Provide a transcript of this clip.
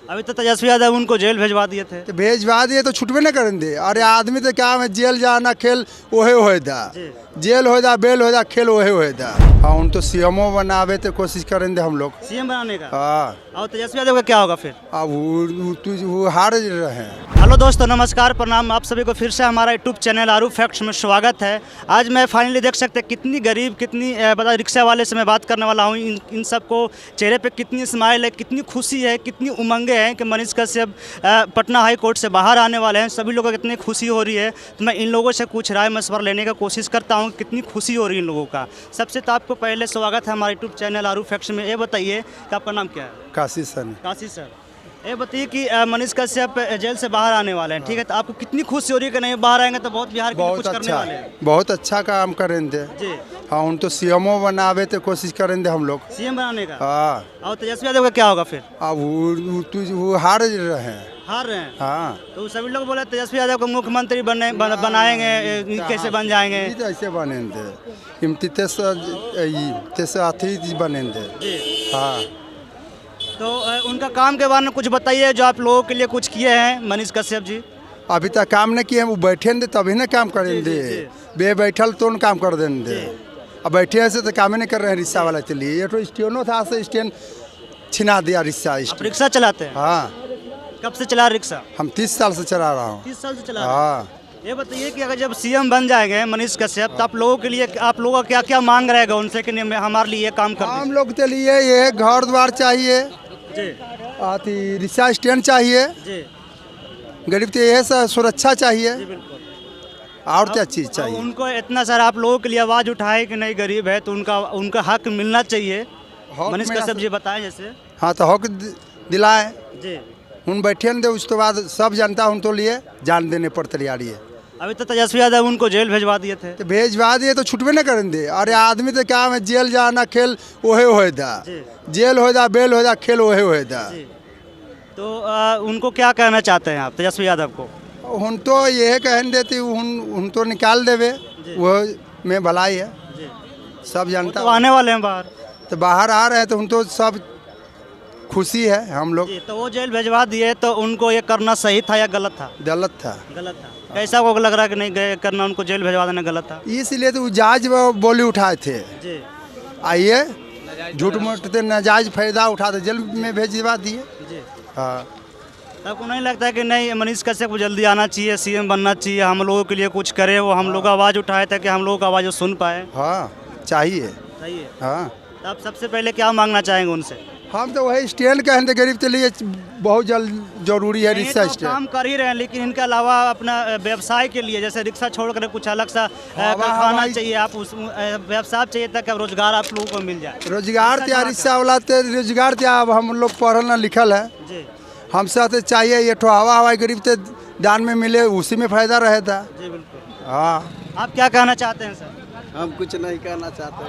अभी तो तेजस्वी यादव उनको जेल भेजवा दिए थे। तो भेजवा दिए तो छुटबे न करेंगे। अरे आदमी तो क्या है, जेल जाना खेल ओहे होएदा, जेल होएदा बेल होएदा खेल ओहे होएदा। हाँ उन तो सीएमओ बनावे तो कोशिश करेंगे हम लोग सीएम बनाने का। हाँ। और तेजस्वी यादव का क्या होगा फिर? अब वो हार रहे हैं। हेलो दोस्तों, नमस्कार, प्रणाम। आप सभी को फिर से हमारा यूट्यूब चैनल आरू फैक्ट्स में स्वागत है। आज मैं फाइनली देख सकते हैं कितनी गरीब, कितनी बता रिक्शा वाले से मैं बात करने वाला हूँ। इन सबको चेहरे पे कितनी स्माइल है, कितनी खुशी है, कितनी उमंगे हैं कि मनीष कश्यप पटना हाई कोर्ट से बाहर आने वाले हैं। सभी लोगों को कितनी खुशी हो रही है, तो मैं इन लोगों से कुछ राय मशवरा लेने का कोशिश करता हूँ कितनी खुशी हो रही है इन लोगों का। सबसे तो आपको पहले स्वागत है हमारे यूट्यूब चैनल आरू फैक्ट्स में। ये बताइए कि आपका नाम क्या है? काशी सर। काशी सर, ये बताइए कि मनीष कश्यप जेल से बाहर आने वाले हैं, ठीक है, तो आपको कितनी खुशी हो रही है कि नहीं बाहर आएंगे तो बहुत बिहार के लिए कुछ करने वाले हैं? बहुत अच्छा काम करेंगे जी। हाँ उन तो सीएमओ बनावे तो कोशिश करेंगे हम लोग सीएम बनाने का। हाँ। और तेजस्वी यादव का क्या होगा फिर? अब वो हार रहे हैं। हार रहे हैं। हाँ तो सभी लोग बोले तेजस्वी यादव को मुख्यमंत्री बनाएंगे, कैसे बन जाएंगे? ऐसे बनेंगे अतिथि बनेंगे। हाँ तो उनका काम के बारे में कुछ बताइए जो आप लोगों के लिए कुछ किए हैं मनीष कश्यप जी। अभी तक काम नहीं किए हैं, वो बैठेंगे तभी ना काम करेंगे। बे बैठल तो न काम कर देंगे। अब बैठे ऐसे तो काम ही नहीं कर रहे हैं रिक्शा वाला के लिए। ये तो स्टेनो था, से स्टैंड छिना दिया रिक्शा। आप रिक्शा चलाते हैं? हाँ। कब से चला रिक्शा? हम 30 साल से चला रहा हूँ। 30 साल से चला रहे हैं। हाँ। ये बताइए कि अगर जब सीएम बन जाएंगे मनीष कश्यप, तो आप लोगों के लिए, आप लोगों का क्या क्या मांग रहेगा उनसे कि हमारे लिए ये काम कर हम लोग के लिए ये घर द्वार चाहिए, रिक्शा स्टैंड चाहिए, गरीब के ये सुरक्षा चाहिए, और क्या चीज़ चाहिए? उनको इतना सारा आप लोगों के लिए आवाज़ उठाए कि नहीं गरीब है तो उनका हक मिलना चाहिए। मनीष कश्यप जी बताएं जैसे। हाँ तो हक दिलाए जी। उन बैठे न दे, उसके बाद सब जनता उन तो लिए जान देने पर तैयारी है। अभी तो तेजस्वी यादव उनको जेल भेजवा दिए थे। तो भेजवा दिए तो छुटबे न करेंगे। अरे आदमी तो क्या है, जेल जाना खेल ओहे होएदा, जेल होएदा बेल होएदा खेल ओहे होएदा। तो उनको क्या कहना चाहते हैं आप तेजस्वी यादव को? उन तो ये कहन देती उन तो निकाल देवे, वो में भलाई है। सब जनता तो आने वाले हैं बाहर, तो बाहर आ रहे हैं तो उन तो सब खुशी है हम लोग। तो वो जेल भेजवा दिए तो उनको ये करना सही था या गलत था? गलत था। गलत था। कैसा को लग रहा है कि नहीं करना, उनको जेल भेजवा देना गलत था? इसलिए तो जहाज बोली उठाए थे। आइए झूठ मूठ नाजायज फायदा उठाते जेल में भेजवा दिए। हाँ। आपको नहीं लगता है कि नहीं मनीष कश्यप को जल्दी आना चाहिए, सीएम बनना चाहिए, हम लोगों के लिए कुछ करे, वो हम लोग आवाज़ उठाए ताकि हम लोगों का आवाज़ सुन पाए? हाँ चाहिए। हाँ। तो आप सबसे पहले क्या मांगना चाहेंगे उनसे? हम तो वही स्टैंड कहते गरीब के लिए बहुत जरूरी है रिक्शा स्टैंड। काम कर ही रहे हैं, लेकिन इनके अलावा अपना व्यवसाय के लिए जैसे रिक्शा छोड़कर कुछ अलग सा खाना चाहिए, आप उस व्यवसाय चाहिए ताकि रोजगार आप लोगों को मिल जाए। रोजगार त्या रिक्शा वाला रोजगार त्या अब हम लोग पढ़ल लिखल है, हमसे तो चाहिए ये तो हवा गरीब के दान में मिले, उसी में फायदा रहता। जी बिल्कुल। हाँ। आप क्या कहना चाहते हैं सर? हम कुछ नहीं कहना चाहते।